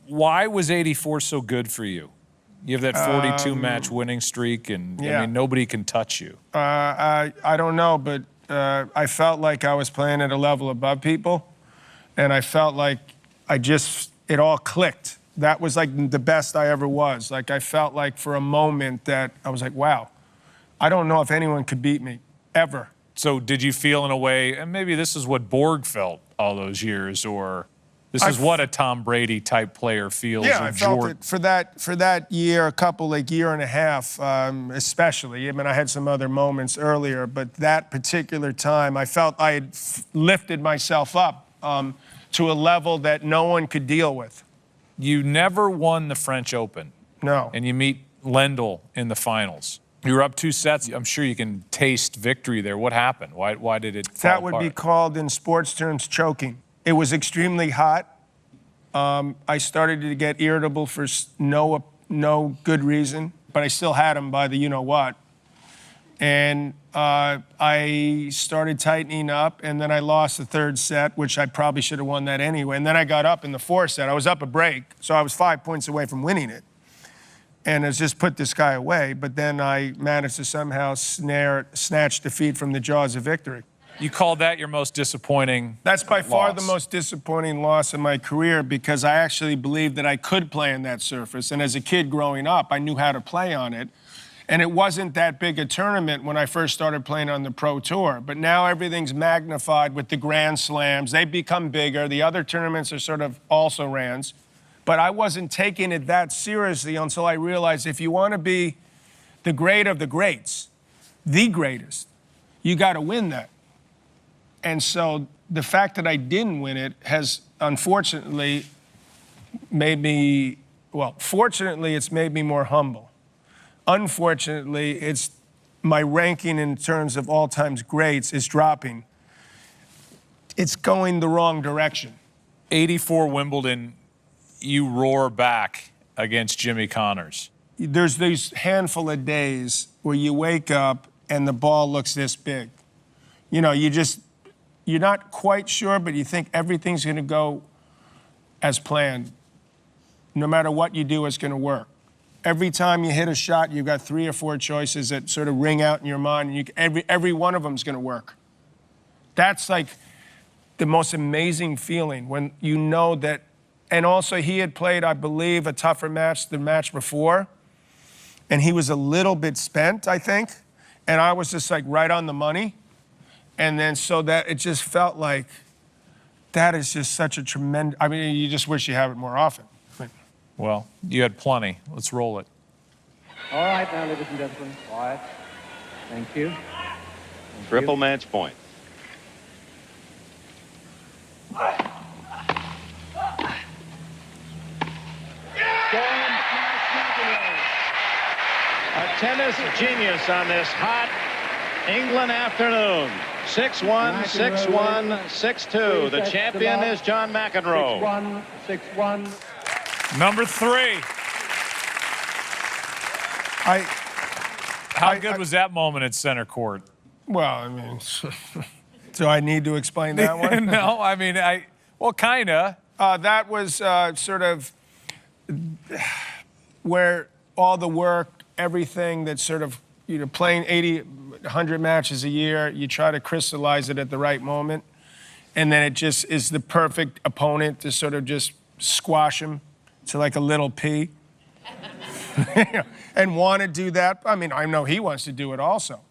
Why was '84 so good for you? You have that 42-match winning streak, and I mean, nobody can touch you. I don't know, but I felt like I was playing at a level above people, and I felt like it all clicked. That was like the best I ever was. Like I felt like for a moment that I was like, wow, I don't know if anyone could beat me, ever. So did you feel in a way, and maybe this is what Borg felt all those years, or this is what a Tom Brady type player feels? Yeah, I felt it for that year, year and a half, especially. I mean, I had some other moments earlier, but that particular time, I felt I had lifted myself up to a level that no one could deal with. You never won the French Open. No. And you meet Lendl in the finals. You were up 2 sets. I'm sure you can taste victory there. What happened? Why did it fall That would be called, in sports terms, choking. It was extremely hot. I started to get irritable for no good reason, but I still had him by the you-know-what. And I started tightening up, and then I lost the 3rd set, which I probably should have won that anyway. And then I got up in the 4th set. I was up a break, so I was 5 points away from winning it. And it's just put this guy away. But then I managed to somehow snatch defeat from the jaws of victory. You called that your most disappointing That's by far the most disappointing loss in my career, because I actually believed that I could play on that surface. And as a kid growing up, I knew how to play on it. And it wasn't that big a tournament when I first started playing on the Pro Tour. But now everything's magnified with the Grand Slams. They've become bigger. The other tournaments are sort of also rans. But I wasn't taking it that seriously until I realized if you want to be the great of the greats, the greatest, you got to win that. And so the fact that I didn't win it has unfortunately made me, well, fortunately, it's made me more humble. Unfortunately, it's my ranking in terms of all-time greats is dropping. It's going the wrong direction. '84 Wimbledon, you roar back against Jimmy Connors. There's these handful of days where you wake up and the ball looks this big. You know, you're not quite sure, but you think everything's going to go as planned. No matter what you do, it's going to work. Every time you hit a shot, you've got 3 or 4 choices that sort of ring out in your mind, and every one of them is going to work. That's like the most amazing feeling when you know that. And also, he had played, I believe, a tougher match the match before, and he was a little bit spent, I think, and I was just like right on the money. And then so that it just felt like that is just such a tremendous, I mean, you just wish you have it more often. Well, you had plenty. Let's roll it. All right, now, ladies and gentlemen, quiet. Thank you. Triple match point. A tennis genius on this hot England afternoon. 6-1, 6-1, 6-2. The champion is John McEnroe. 6-1, 6-1. Number 3. How good was that moment at center court? Well, I mean, do I need to explain that one? No, I mean, well, kind of. That was sort of where all the work, everything that sort of, you know, playing 80, 100 matches a year, you try to crystallize it at the right moment. And then it just is the perfect opponent to sort of just squash him to like a little pea. And want to do that. I mean, I know he wants to do it also.